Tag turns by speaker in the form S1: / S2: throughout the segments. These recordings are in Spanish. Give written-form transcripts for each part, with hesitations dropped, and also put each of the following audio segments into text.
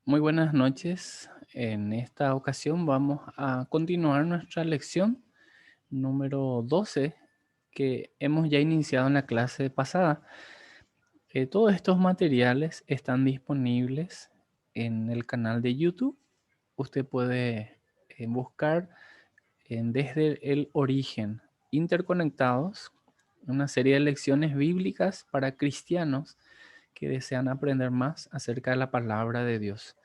S1: Muy buenas noches. En esta ocasión vamos a continuar nuestra lección número 12 que hemos ya iniciado en la clase pasada. Todos estos materiales están disponibles en el canal de YouTube. Usted puede buscar desde el origen, interconectados, una serie de lecciones bíblicas para cristianos que desean aprender más acerca de la palabra de Dios.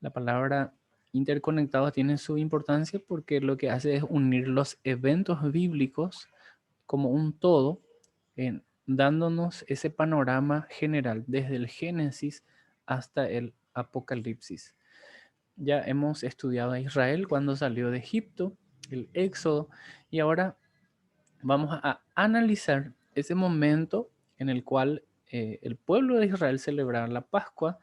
S1: La palabra interconectado tiene su importancia porque lo que hace es unir los eventos bíblicos como un todo, dándonos ese panorama general desde el Génesis hasta el Apocalipsis. Ya hemos estudiado a Israel cuando salió de Egipto, el Éxodo, y ahora vamos a analizar ese momento en el cual el pueblo de Israel celebraba la Pascua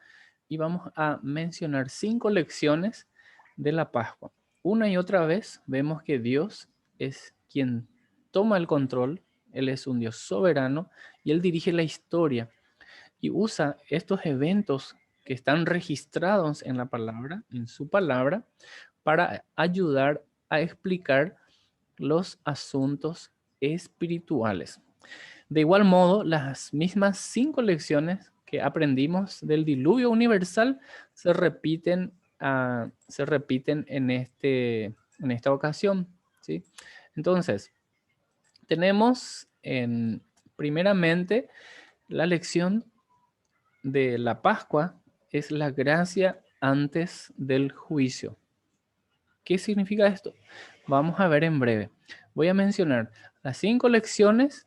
S1: y vamos a mencionar 5 lecciones de la Pascua. Una y otra vez vemos que Dios es quien toma el control, Él es un Dios soberano y Él dirige la historia y usa estos eventos que están registrados en la palabra, en su palabra, para ayudar a explicar los asuntos espirituales. De igual modo, las mismas 5 lecciones que aprendimos del diluvio universal se repiten en esta ocasión, ¿sí? Entonces, tenemos primeramente la lección de la Pascua es la gracia antes del juicio. ¿Qué significa esto? Vamos a ver en breve. Voy a mencionar las 5 lecciones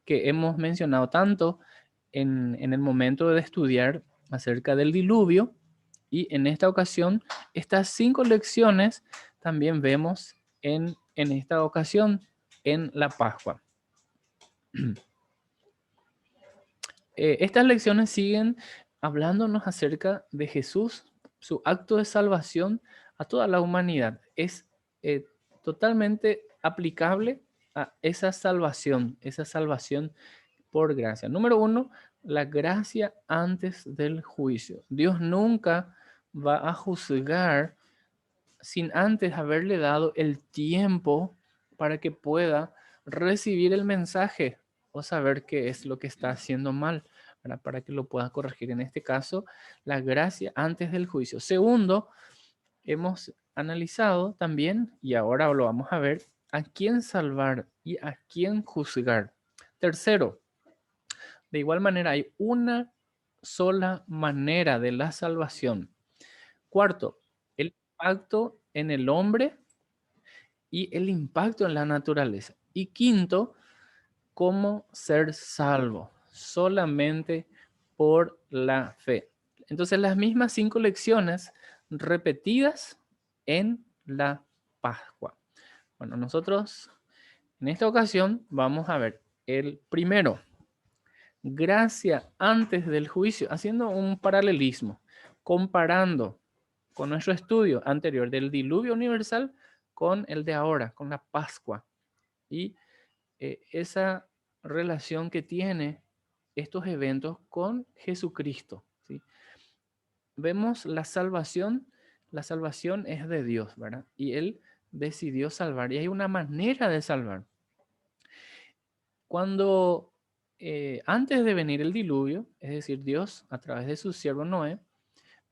S1: que hemos mencionado tanto en el momento de estudiar acerca del diluvio y en esta ocasión estas 5 lecciones también vemos en esta ocasión en la Pascua. Estas lecciones siguen hablándonos acerca de Jesús, su acto de salvación a toda la humanidad. Es totalmente aplicable a esa salvación por gracia. Número 1, la gracia antes del juicio. Dios nunca va a juzgar sin antes haberle dado el tiempo para que pueda recibir el mensaje o saber qué es lo que está haciendo mal, ¿verdad? Para que lo pueda corregir. En este caso, la gracia antes del juicio. Segundo, hemos analizado también, y ahora lo vamos a ver, a quién salvar y a quién juzgar. Tercero, de igual manera hay una sola manera de la salvación. Cuarto, el impacto en el hombre y el impacto en la naturaleza. Y quinto, cómo ser salvo, solamente por la fe. Entonces, las mismas 5 lecciones repetidas en la Pascua. Bueno, nosotros en esta ocasión vamos a ver el primero, gracia antes del juicio, haciendo un paralelismo, comparando con nuestro estudio anterior del diluvio universal con el de ahora, con la Pascua. Y esa relación que tiene estos eventos con Jesucristo, ¿sí? Vemos la salvación es de Dios, ¿verdad? Y Él decidió salvar y hay una manera de salvar. Cuando antes de venir el diluvio, es decir, Dios a través de su siervo Noé,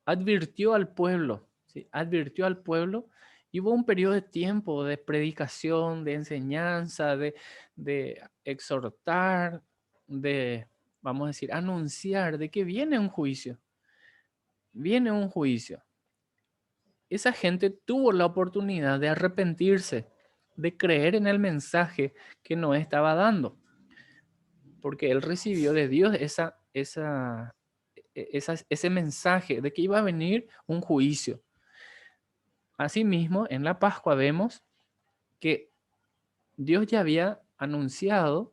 S1: advirtió al pueblo, ¿sí? Advirtió al pueblo y hubo un periodo de tiempo de predicación, de enseñanza, de exhortar, de, vamos a decir, anunciar de que viene un juicio. Viene un juicio. Esa gente tuvo la oportunidad de arrepentirse, de creer en el mensaje que Noé estaba dando, porque él recibió de Dios ese mensaje de que iba a venir un juicio. Asimismo, en la Pascua vemos que Dios ya había anunciado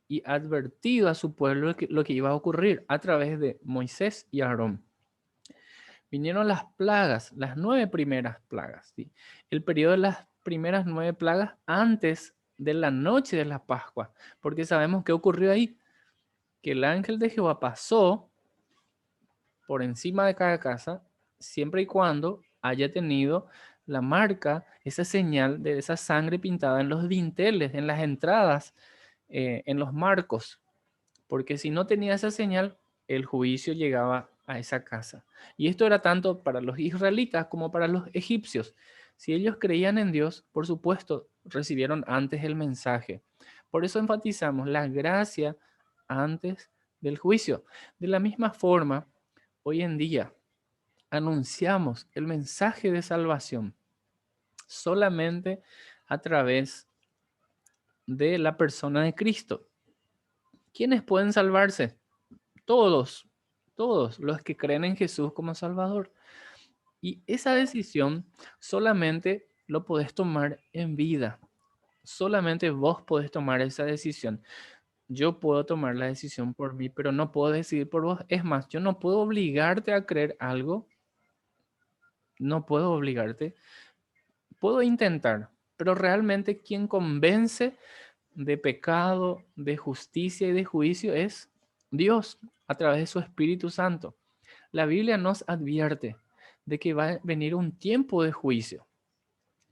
S1: y advertido a su pueblo lo que iba a ocurrir a través de Moisés y Aarón. Vinieron las plagas, las 9 primeras plagas, ¿sí? El periodo de las primeras 9 plagas antes de la noche de la Pascua, porque sabemos qué ocurrió ahí, que el ángel de Jehová pasó por encima de cada casa siempre y cuando haya tenido la marca, esa señal de esa sangre pintada en los dinteles, en las entradas, en los marcos, porque si no tenía esa señal, el juicio llegaba a esa casa. Y esto era tanto para los israelitas como para los egipcios. Si ellos creían en Dios, por supuesto, recibieron antes el mensaje. Por eso enfatizamos la gracia antes del juicio. De la misma forma, hoy en día anunciamos el mensaje de salvación solamente a través de la persona de Cristo. ¿Quiénes pueden salvarse? Todos, todos los que creen en Jesús como Salvador. Y esa decisión solamente lo podés tomar en vida. Solamente vos podés tomar esa decisión. Yo puedo tomar la decisión por mí, pero no puedo decidir por vos. Es más, yo no puedo obligarte a creer algo. No puedo obligarte. Puedo intentar, pero realmente quien convence de pecado, de justicia y de juicio es Dios a través de su Espíritu Santo. La Biblia nos advierte de que va a venir un tiempo de juicio.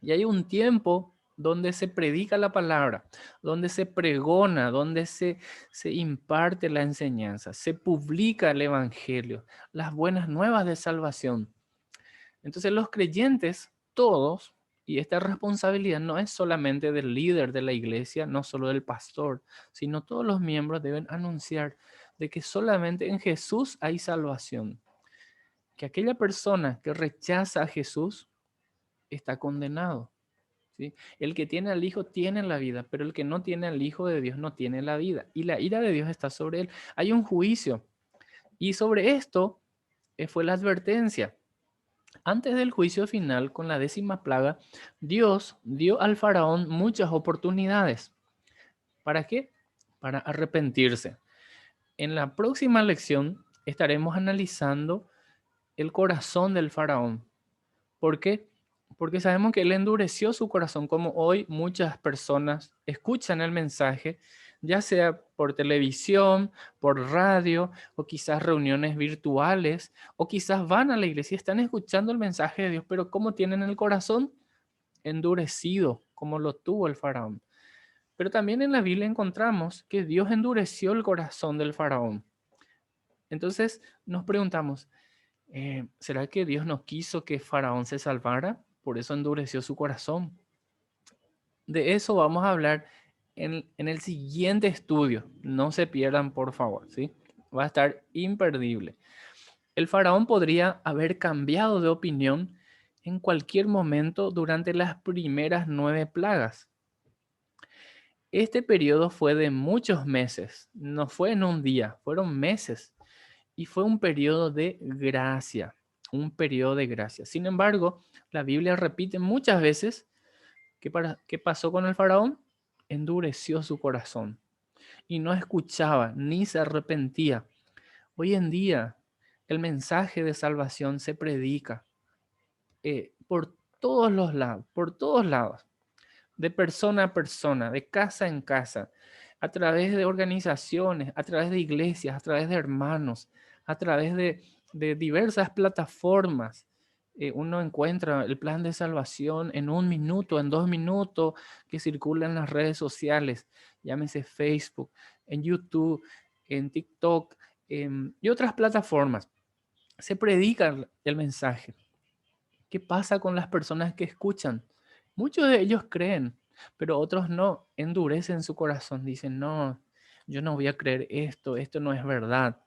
S1: Y hay un tiempo donde se predica la palabra, donde se pregona, donde se imparte la enseñanza, se publica el Evangelio, las buenas nuevas de salvación. Entonces los creyentes, todos, y esta responsabilidad no es solamente del líder de la iglesia, no solo del pastor, sino todos los miembros deben anunciar de que solamente en Jesús hay salvación, que aquella persona que rechaza a Jesús está condenado. ¿Sí? El que tiene al Hijo tiene la vida, pero el que no tiene al Hijo de Dios no tiene la vida. Y la ira de Dios está sobre él. Hay un juicio. Y sobre esto fue la advertencia. Antes del juicio final, con la 10ª plaga, Dios dio al faraón muchas oportunidades. ¿Para qué? Para arrepentirse. En la próxima lección estaremos analizando el corazón del faraón. ¿Por qué? Porque sabemos que él endureció su corazón, como hoy muchas personas escuchan el mensaje, ya sea por televisión, por radio, o quizás reuniones virtuales, o quizás van a la iglesia y están escuchando el mensaje de Dios, pero ¿cómo tienen el corazón? Endurecido, como lo tuvo el faraón. Pero también en la Biblia encontramos que Dios endureció el corazón del faraón. Entonces nos preguntamos, ¿será que Dios no quiso que Faraón se salvara? Por eso endureció su corazón. De eso vamos a hablar en el siguiente estudio. No se pierdan, por favor, ¿sí? Va a estar imperdible. El faraón podría haber cambiado de opinión en cualquier momento durante las primeras 9 plagas. Este periodo fue de muchos meses, no fue en un día, fueron meses. Y fue un periodo de gracia, un periodo de gracia. Sin embargo, la Biblia repite muchas veces que ¿qué pasó con el faraón? Endureció su corazón y no escuchaba ni se arrepentía. Hoy en día, el mensaje de salvación se predica por todos los lados, por todos lados, de persona a persona, de casa en casa, a través de organizaciones, a través de iglesias, a través de hermanos, a través de diversas plataformas. Uno encuentra el plan de salvación en 1 minuto, en 2 minutos, que circula en las redes sociales, llámese Facebook, en YouTube, en TikTok, y otras plataformas. Se predica el mensaje. ¿Qué pasa con las personas que escuchan? Muchos de ellos creen, pero otros no, endurecen su corazón, dicen, no, yo no voy a creer esto no es verdad.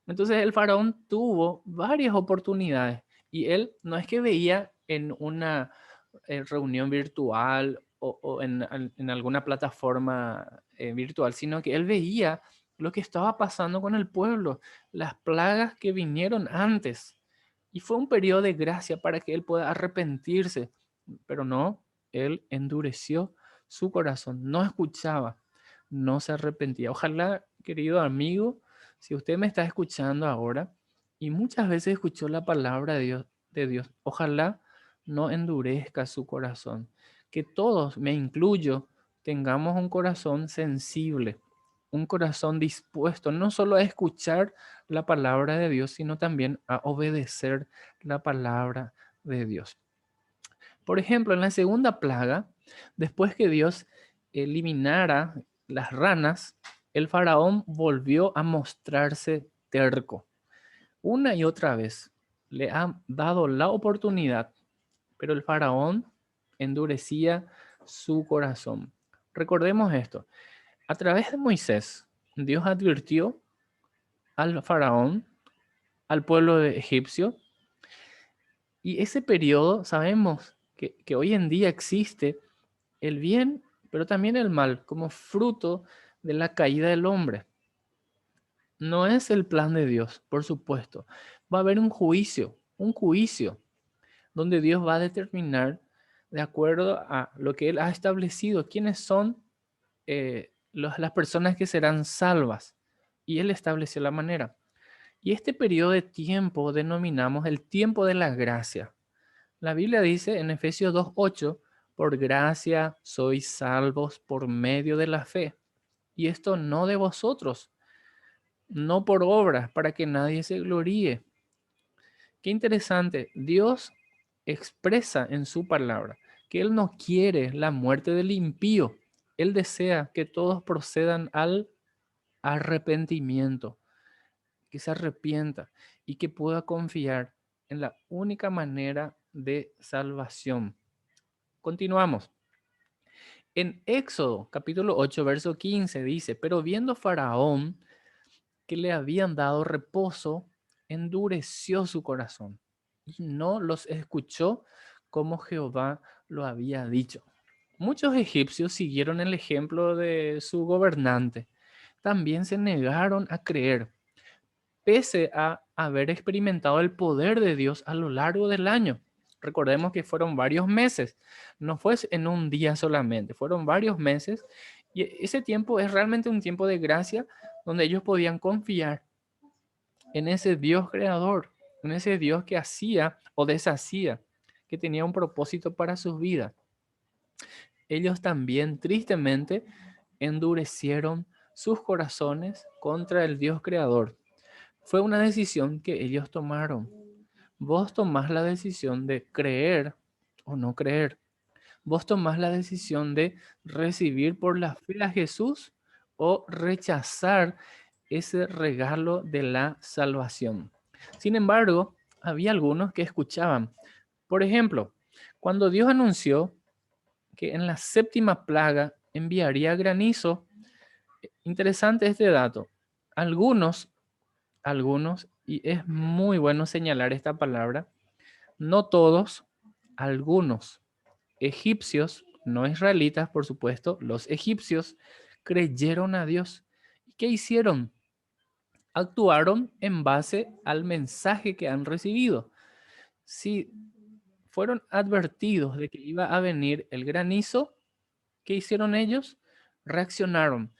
S1: Entonces el faraón tuvo varias oportunidades y él no es que veía en una reunión virtual o en alguna plataforma virtual, sino que él veía lo que estaba pasando con el pueblo, las plagas que vinieron antes. Y fue un periodo de gracia para que él pueda arrepentirse, pero no, él endureció su corazón, no escuchaba, no se arrepentía. Ojalá, querido amigo, si usted me está escuchando ahora y muchas veces escuchó la palabra de Dios, ojalá no endurezca su corazón. Que todos, me incluyo, tengamos un corazón sensible, un corazón dispuesto no solo a escuchar la palabra de Dios, sino también a obedecer la palabra de Dios. Por ejemplo, en la segunda plaga, después que Dios eliminara las ranas, el faraón volvió a mostrarse terco. Una y otra vez le han dado la oportunidad, pero el faraón endurecía su corazón. Recordemos esto. A través de Moisés, Dios advirtió al faraón, al pueblo de egipcio, y ese periodo sabemos que hoy en día existe el bien, pero también el mal, como fruto de la caída del hombre. No es el plan de Dios, por supuesto. Va a haber un juicio, donde Dios va a determinar, de acuerdo a lo que Él ha establecido, quiénes son las personas que serán salvas. Y Él estableció la manera. Y este periodo de tiempo denominamos el tiempo de la gracia. La Biblia dice en Efesios 2:8, por gracia sois salvos por medio de la fe. Y esto no de vosotros, no por obras, para que nadie se gloríe. Qué interesante. Dios expresa en su palabra que Él no quiere la muerte del impío. Él desea que todos procedan al arrepentimiento, que se arrepienta y que pueda confiar en la única manera de salvación. Continuamos. En Éxodo capítulo 8, verso 15 dice, pero viendo Faraón que le habían dado reposo, endureció su corazón y no los escuchó como Jehová lo había dicho. Muchos egipcios siguieron el ejemplo de su gobernante. También se negaron a creer, pese a haber experimentado el poder de Dios a lo largo del año. Recordemos que fueron varios meses, no fue en un día solamente, fueron varios meses y ese tiempo es realmente un tiempo de gracia donde ellos podían confiar en ese Dios creador, en ese Dios que hacía o deshacía, que tenía un propósito para sus vidas. Ellos también tristemente endurecieron sus corazones contra el Dios creador. Fue una decisión que ellos tomaron. Vos tomás la decisión de creer o no creer. Vos tomás la decisión de recibir por la fe a Jesús o rechazar ese regalo de la salvación. Sin embargo, había algunos que escuchaban. Por ejemplo, cuando Dios anunció que en la séptima plaga enviaría granizo, interesante este dato. Algunos, y es muy bueno señalar esta palabra, no todos, algunos egipcios, no israelitas, por supuesto, los egipcios creyeron a Dios. ¿Y qué hicieron? Actuaron en base al mensaje que han recibido. Si fueron advertidos de que iba a venir el granizo, ¿qué hicieron ellos? Reaccionaron.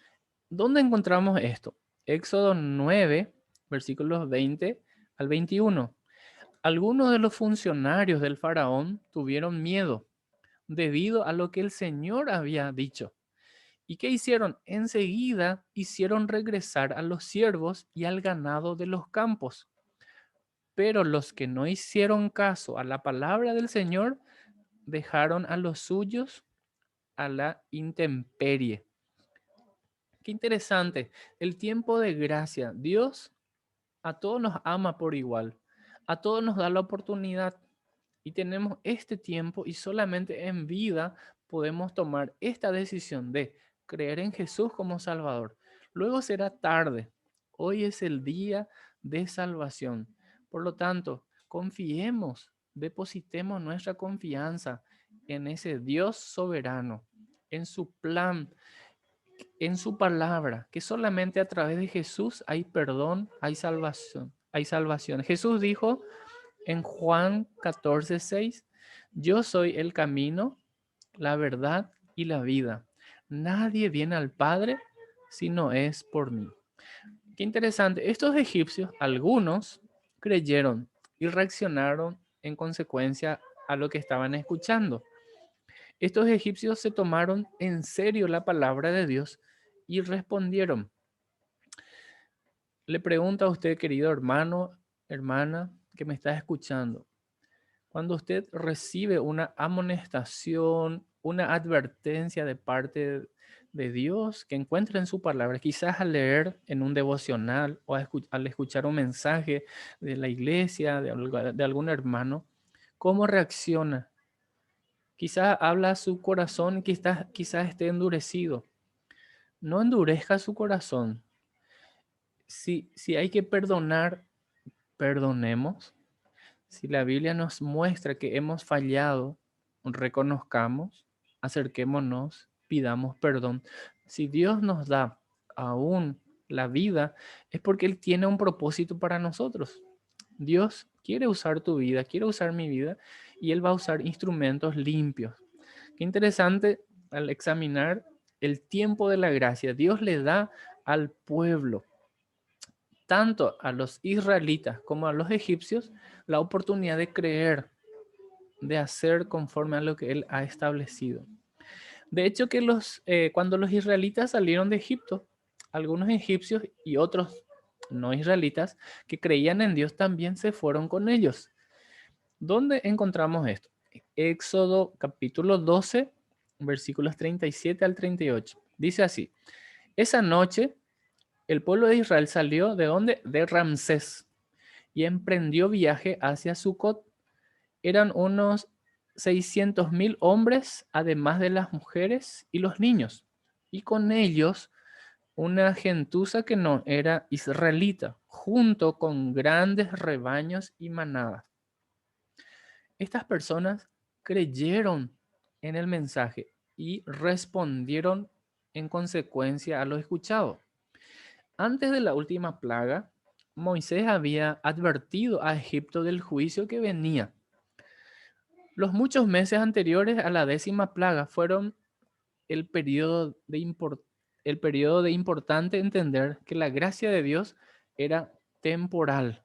S1: ¿Dónde encontramos esto? Éxodo 9, versículos 20 al 21. Algunos de los funcionarios del faraón tuvieron miedo debido a lo que el Señor había dicho. ¿Y qué hicieron? Enseguida hicieron regresar a los siervos y al ganado de los campos. Pero los que no hicieron caso a la palabra del Señor dejaron a los suyos a la intemperie. Qué interesante. El tiempo de gracia. Dios a todos nos ama por igual. A todos nos da la oportunidad. Y tenemos este tiempo y solamente en vida podemos tomar esta decisión de creer en Jesús como Salvador. Luego será tarde. Hoy es el día de salvación. Por lo tanto, confiemos, depositemos nuestra confianza en ese Dios soberano, en su plan, en su palabra, que solamente a través de Jesús hay perdón, hay salvación, hay salvación. Jesús dijo en Juan 14:6, yo soy el camino, la verdad y la vida. Nadie viene al Padre si no es por mí. Qué interesante. Estos egipcios, algunos creyeron y reaccionaron en consecuencia a lo que estaban escuchando. Estos egipcios se tomaron en serio la palabra de Dios y respondieron. le pregunto a usted, querido hermano, hermana, que me está escuchando, cuando usted recibe una amonestación, una advertencia de parte de Dios que encuentra en su palabra, quizás al leer en un devocional o al escuchar un mensaje de la iglesia, de algún hermano, ¿cómo reacciona? Quizás habla a su corazón, quizás esté endurecido. No endurezca su corazón. Si hay que perdonar, perdonemos. Si la Biblia nos muestra que hemos fallado, reconozcamos, acerquémonos, pidamos perdón. Si Dios nos da aún la vida, es porque Él tiene un propósito para nosotros. Dios quiere usar tu vida, quiere usar mi vida, y Él va a usar instrumentos limpios. Qué interesante al examinar el tiempo de la gracia. Dios le da al pueblo, tanto a los israelitas como a los egipcios, la oportunidad de creer, de hacer conforme a lo que Él ha establecido. De hecho, cuando los israelitas salieron de Egipto, algunos egipcios y otros no israelitas que creían en Dios también se fueron con ellos. ¿Dónde encontramos esto? Éxodo capítulo 12, versículos 37 al 38. Dice así: esa noche el pueblo de Israel salió ¿de dónde? De Ramsés y emprendió viaje hacia Sucot. Eran unos 600.000 hombres, además de las mujeres y los niños, y con ellos una gentuza que no era israelita, junto con grandes rebaños y manadas. Estas personas creyeron en el mensaje y respondieron en consecuencia a lo escuchado. Antes de la última plaga, Moisés había advertido a Egipto del juicio que venía. Los muchos meses anteriores a la 10ª plaga fueron el el periodo de importante entender que la gracia de Dios era temporal,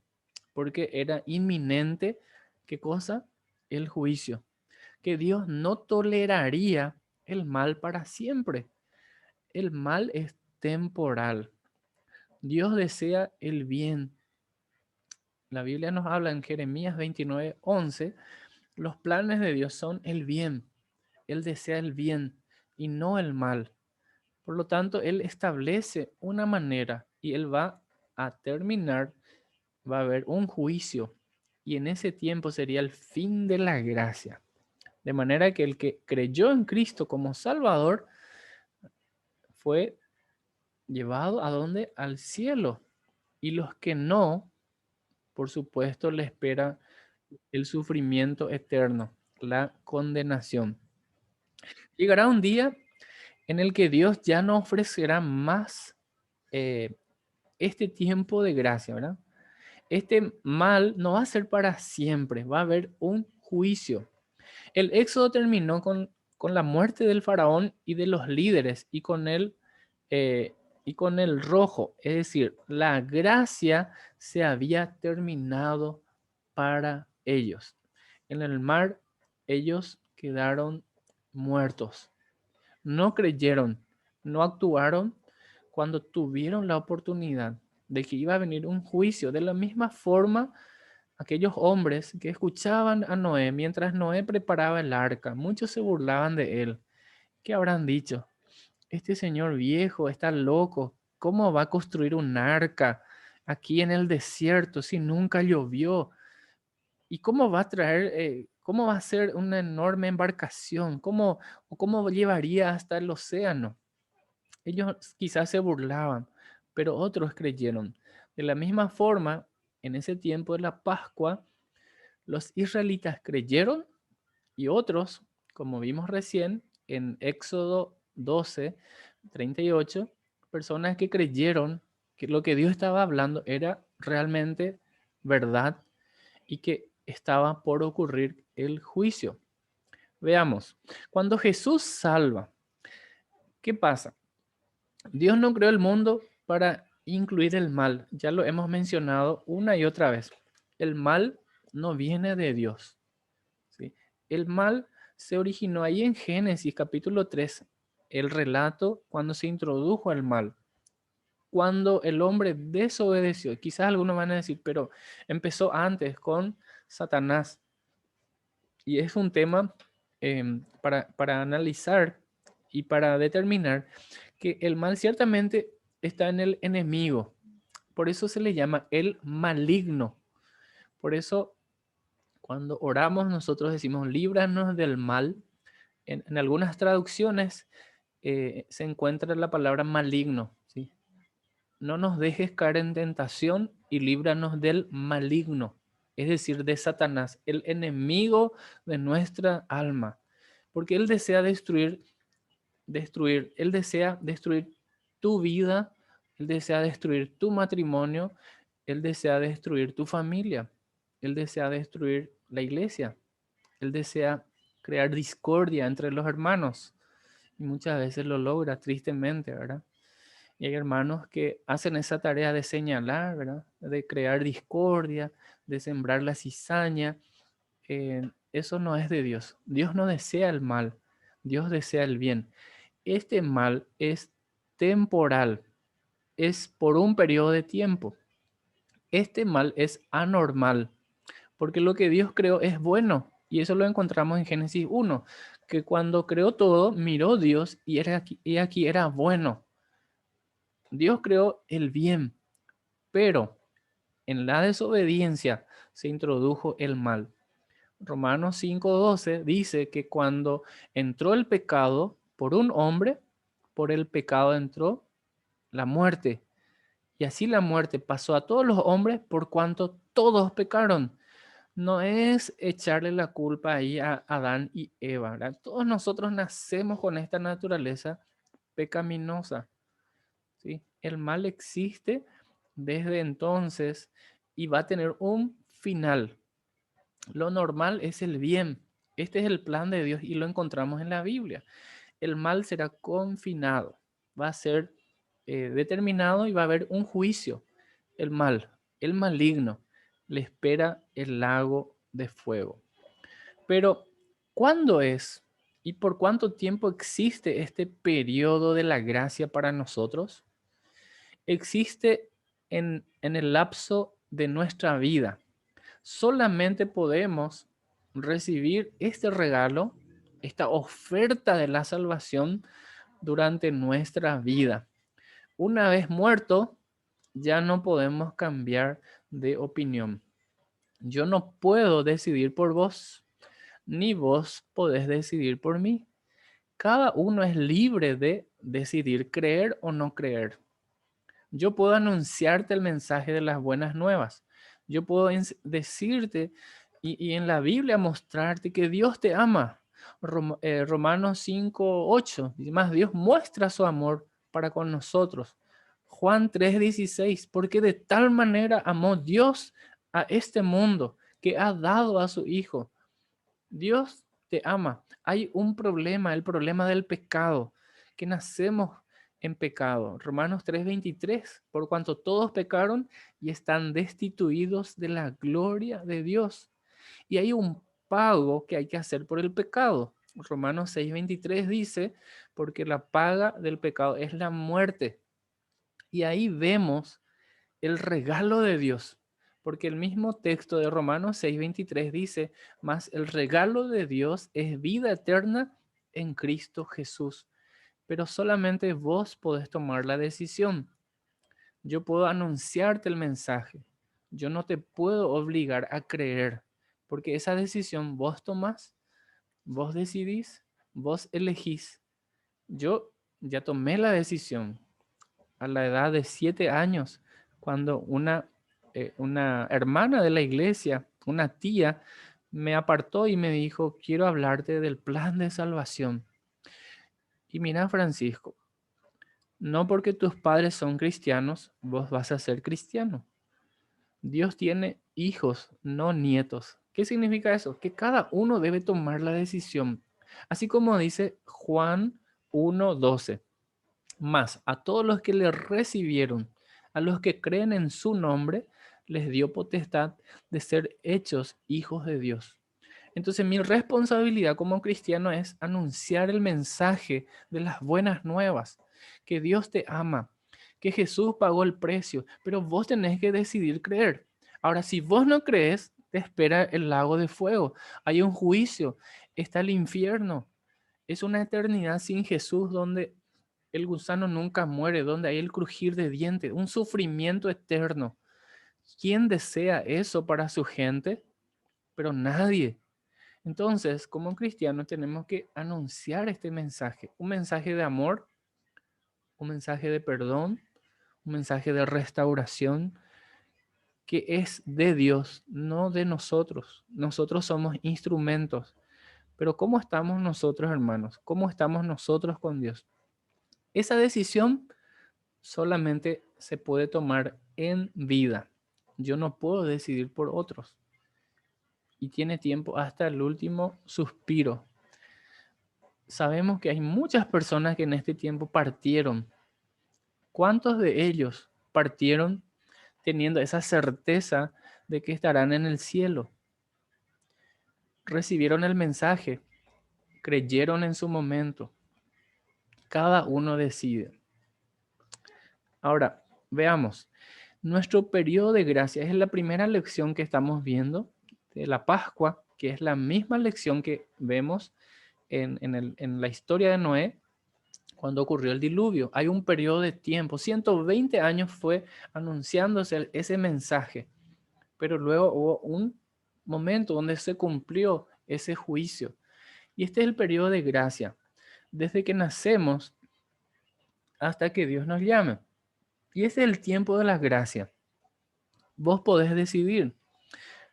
S1: porque era inminente, ¿qué cosa? El juicio, que Dios no toleraría el mal para siempre. El mal es temporal. Dios desea el bien. La Biblia nos habla en Jeremías 29:11, los planes de Dios son el bien. Él desea el bien y no el mal. Por lo tanto, Él establece una manera y Él va a terminar, va a haber un juicio y en ese tiempo sería el fin de la gracia. De manera que el que creyó en Cristo como Salvador fue llevado a dónde? Al cielo. Y los que no, por supuesto, le espera el sufrimiento eterno, la condenación. Llegará un día en el que Dios ya no ofrecerá más eh, este tiempo de gracia, ¿verdad? Este mal no va a ser para siempre, va a haber un juicio. El éxodo terminó con la muerte del faraón y de los líderes eh, y con el rojo, es decir, la gracia se había terminado para ellos. En el mar ellos quedaron muertos. No creyeron, no actuaron cuando tuvieron la oportunidad de que iba a venir un juicio. De la misma forma, aquellos hombres que escuchaban a Noé mientras Noé preparaba el arca, muchos se burlaban de él. ¿Qué habrán dicho? Este señor viejo está loco. ¿Cómo va a construir un arca aquí en el desierto si nunca llovió? ¿Y cómo va a traer, cómo va a ser una enorme embarcación? ¿Cómo llevaría hasta el océano? Ellos quizás se burlaban, pero otros creyeron. De la misma forma, en ese tiempo de la Pascua, los israelitas creyeron y otros, como vimos recién en Éxodo 12:38, personas que creyeron que lo que Dios estaba hablando era realmente verdad y que estaba por ocurrir el juicio. Veamos, cuando Jesús salva, ¿qué pasa? Dios no creó el mundo para incluir el mal. Ya lo hemos mencionado una y otra vez. El mal no viene de Dios, ¿sí? El mal se originó ahí en Génesis capítulo 3, el relato cuando se introdujo el mal. cuando el hombre desobedeció. Quizás algunos van a decir, pero empezó antes con Satanás. Y es un tema para analizar y para determinar que el mal ciertamente está en el enemigo. Por eso se le llama el maligno. Por eso cuando oramos nosotros decimos, líbranos del mal. En algunas traducciones se encuentra la palabra maligno, ¿sí? No nos dejes caer en tentación y líbranos del maligno, es decir, de Satanás, el enemigo de nuestra alma, porque él desea destruir, él desea destruir tu vida, él desea destruir tu matrimonio, él desea destruir tu familia, él desea destruir la iglesia, él desea crear discordia entre los hermanos y muchas veces lo logra tristemente, ¿verdad? Y hay hermanos que hacen esa tarea de señalar, ¿verdad? De crear discordia, de sembrar la cizaña. Eso no es de Dios. Dios no desea el mal, Dios desea el bien. Este mal es temporal, es por un periodo de tiempo. Este mal es anormal, porque lo que Dios creó es bueno. Y eso lo encontramos en Génesis 1, que cuando creó todo, miró Dios y aquí era bueno. Dios creó el bien, pero en la desobediencia se introdujo el mal. Romanos 5:12 dice que cuando entró el pecado por un hombre, por el pecado entró la muerte. Y así la muerte pasó a todos los hombres por cuanto todos pecaron. No es echarle la culpa ahí a Adán y Eva, ¿verdad? Todos nosotros nacemos con esta naturaleza pecaminosa, ¿sí? El mal existe desde entonces y va a tener un final. Lo normal es el bien. Este es el plan de Dios y lo encontramos en la Biblia. El mal será confinado, va a ser determinado y va a haber un juicio. El mal, el maligno, le espera el lago de fuego. Pero, ¿cuándo es y por cuánto tiempo existe este periodo de la gracia para nosotros? Existe en el lapso de nuestra vida. Solamente podemos recibir este regalo, esta oferta de la salvación durante nuestra vida. Una vez muerto, ya no podemos cambiar de opinión. Yo no puedo decidir por vos, ni vos podés decidir por mí. Cada uno es libre de decidir creer o no creer. Yo puedo anunciarte el mensaje de las buenas nuevas. Yo puedo decirte y en la Biblia mostrarte que Dios te ama. Romanos 5:8. Y más, Dios muestra su amor para con nosotros. Juan 3:16. Porque de tal manera amó Dios a este mundo que ha dado a su Hijo. Dios te ama. Hay un problema, el problema del pecado, que nacemos en pecado. Romanos 3:23, por cuanto todos pecaron y están destituidos de la gloria de Dios. Y hay un pago que hay que hacer por el pecado. Romanos 6:23 dice, porque la paga del pecado es la muerte. Y ahí vemos el regalo de Dios, porque el mismo texto de Romanos 6:23 dice, mas el regalo de Dios es vida eterna en Cristo Jesús. Pero solamente vos podés tomar la decisión. Yo puedo anunciarte el mensaje. Yo no te puedo obligar a creer, porque esa decisión vos tomás, vos decidís, vos elegís. Yo ya tomé la decisión a la edad de 7 años, cuando una hermana de la iglesia, una tía, me apartó y me dijo, quiero hablarte del plan de salvación. Y mira, Francisco, no porque tus padres son cristianos, vos vas a ser cristiano. Dios tiene hijos, no nietos. ¿Qué significa eso? Que cada uno debe tomar la decisión. Así como dice Juan 1:12. Más a todos los que le recibieron, a los que creen en su nombre, les dio potestad de ser hechos hijos de Dios. Entonces mi responsabilidad como cristiano es anunciar el mensaje de las buenas nuevas, que Dios te ama, que Jesús pagó el precio, pero vos tenés que decidir creer. Ahora, si vos no crees, te espera el lago de fuego. Hay un juicio, está el infierno. Es una eternidad sin Jesús donde el gusano nunca muere, donde hay el crujir de dientes, un sufrimiento eterno. ¿Quién desea eso para su gente? Pero nadie. Entonces, como cristianos tenemos que anunciar este mensaje, un mensaje de amor, un mensaje de perdón, un mensaje de restauración que es de Dios, no de nosotros. Nosotros somos instrumentos. Pero ¿cómo estamos nosotros, hermanos? ¿Cómo estamos nosotros con Dios? Esa decisión solamente se puede tomar en vida. Yo no puedo decidir por otros. Y tiene tiempo hasta el último suspiro. Sabemos que hay muchas personas que en este tiempo partieron. ¿Cuántos de ellos partieron teniendo esa certeza de que estarán en el cielo? Recibieron el mensaje, creyeron en su momento. Cada uno decide. Ahora, veamos. Nuestro periodo de gracia es la primera lección que estamos viendo de la Pascua, que es la misma lección que vemos en la historia de Noé cuando ocurrió el diluvio. Hay un periodo de tiempo, 120 años fue anunciándose ese mensaje, pero luego hubo un momento donde se cumplió ese juicio. Y este es el periodo de gracia, desde que nacemos hasta que Dios nos llame. Y ese es el tiempo de la gracia. Vos podés decidir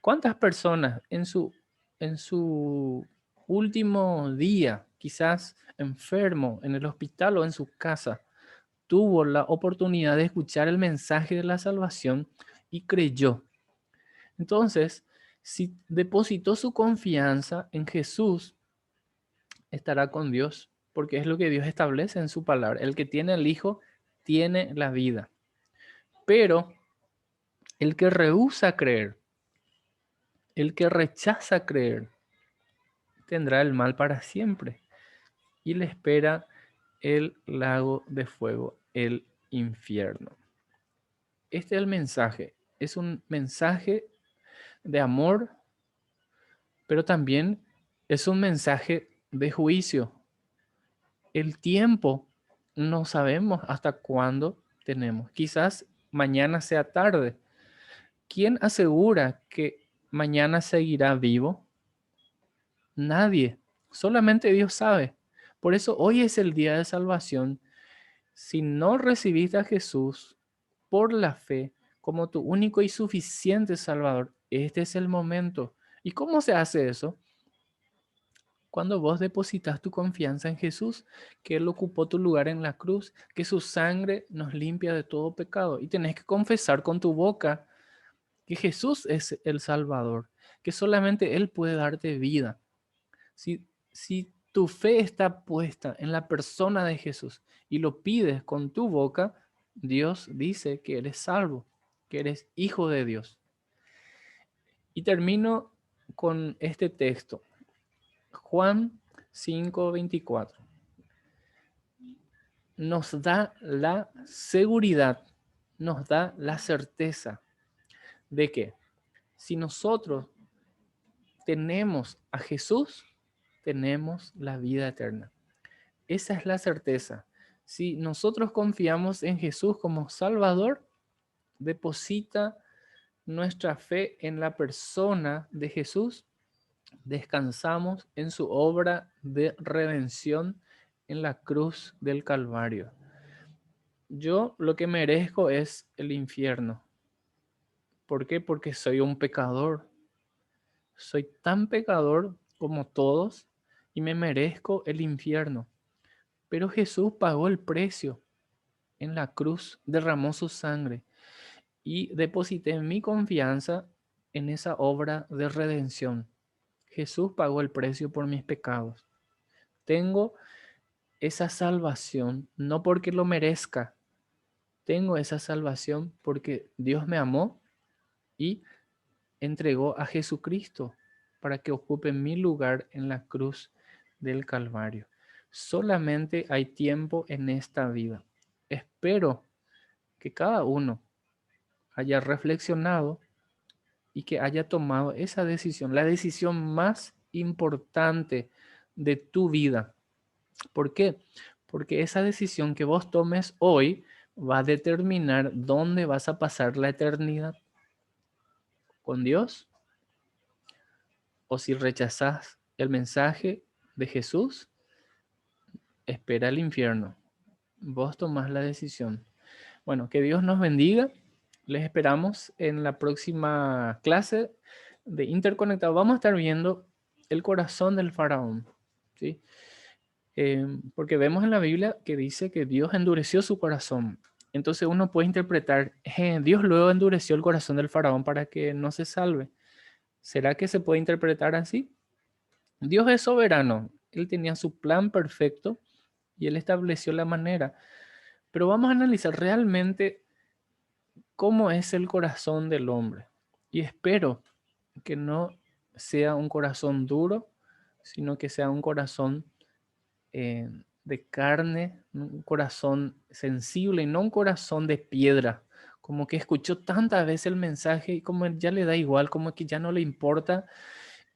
S1: cuántas personas en su último día, quizás enfermo en el hospital o en su casa, tuvo la oportunidad de escuchar el mensaje de la salvación y creyó. Entonces, si depositó su confianza en Jesús, estará con Dios, porque es lo que Dios establece en su palabra. El que tiene el Hijo tiene la vida. Pero el que rehúsa creer, el que rechaza creer, tendrá el mal para siempre y le espera el lago de fuego, el infierno. Este es el mensaje. Es un mensaje de amor, pero también es un mensaje de juicio. El tiempo no sabemos hasta cuándo tenemos. Quizás mañana sea tarde. ¿Quién asegura que mañana seguirá vivo? Nadie. Solamente Dios sabe. Por eso hoy es el día de salvación. Si no recibiste a Jesús por la fe como tu único y suficiente Salvador, este es el momento. ¿Y cómo se hace eso? Cuando vos depositas tu confianza en Jesús, que Él ocupó tu lugar en la cruz, que su sangre nos limpia de todo pecado. Y tenés que confesar con tu boca que Jesús es el Salvador, que solamente Él puede darte vida. Si tu fe está puesta en la persona de Jesús y lo pides con tu boca, Dios dice que eres salvo, que eres hijo de Dios. Y termino con este texto, Juan 5:24. Nos da la seguridad, nos da la certeza de que si nosotros tenemos a Jesús, tenemos la vida eterna. Esa es la certeza. Si nosotros confiamos en Jesús como Salvador, deposita nuestra fe en la persona de Jesús, descansamos en su obra de redención en la cruz del Calvario. Yo lo que merezco es el infierno. ¿Por qué? Porque soy un pecador. Soy tan pecador como todos y me merezco el infierno. Pero Jesús pagó el precio en la cruz, derramó su sangre y deposité mi confianza en esa obra de redención. Jesús pagó el precio por mis pecados. Tengo esa salvación no porque lo merezca, tengo esa salvación porque Dios me amó y entregó a Jesucristo para que ocupe mi lugar en la cruz del Calvario. Solamente hay tiempo en esta vida. Espero que cada uno haya reflexionado y que haya tomado esa decisión, la decisión más importante de tu vida. ¿Por qué? Porque esa decisión que vos tomes hoy va a determinar dónde vas a pasar la eternidad, con Dios, o si rechazás el mensaje de Jesús, espera el infierno. Vos tomás la decisión. Bueno, que Dios nos bendiga. Les esperamos en la próxima clase de Interconectado. Vamos a estar viendo el corazón del faraón, ¿sí? Porque vemos en la Biblia que dice que Dios endureció su corazón. Entonces uno puede interpretar, Dios luego endureció el corazón del faraón para que no se salve. ¿Será que se puede interpretar así? Dios es soberano. Él tenía su plan perfecto y él estableció la manera. Pero vamos a analizar realmente cómo es el corazón del hombre. Y espero que no sea un corazón duro, sino que sea un corazón de carne, un corazón sensible y no un corazón de piedra. Como que escuchó tantas veces el mensaje y como ya le da igual, como que ya no le importa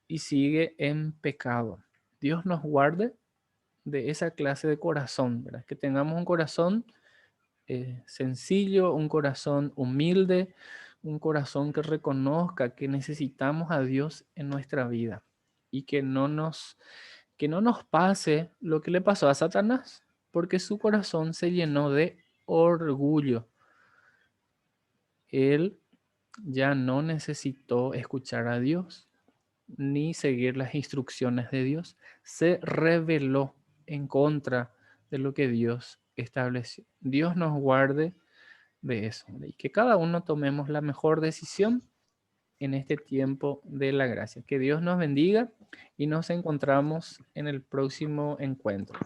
S1: y sigue en pecado. Dios nos guarde de esa clase de corazón, ¿verdad? Que tengamos un corazón sencillo, un corazón humilde, un corazón que reconozca que necesitamos a Dios en nuestra vida y que no nos pase lo que le pasó a Satanás, porque su corazón se llenó de orgullo. Él ya no necesitó escuchar a Dios ni seguir las instrucciones de Dios. Se rebeló en contra de lo que Dios estableció. Dios nos guarde de eso y que cada uno tomemos la mejor decisión en este tiempo de la gracia. Que Dios nos bendiga y nos encontramos en el próximo encuentro.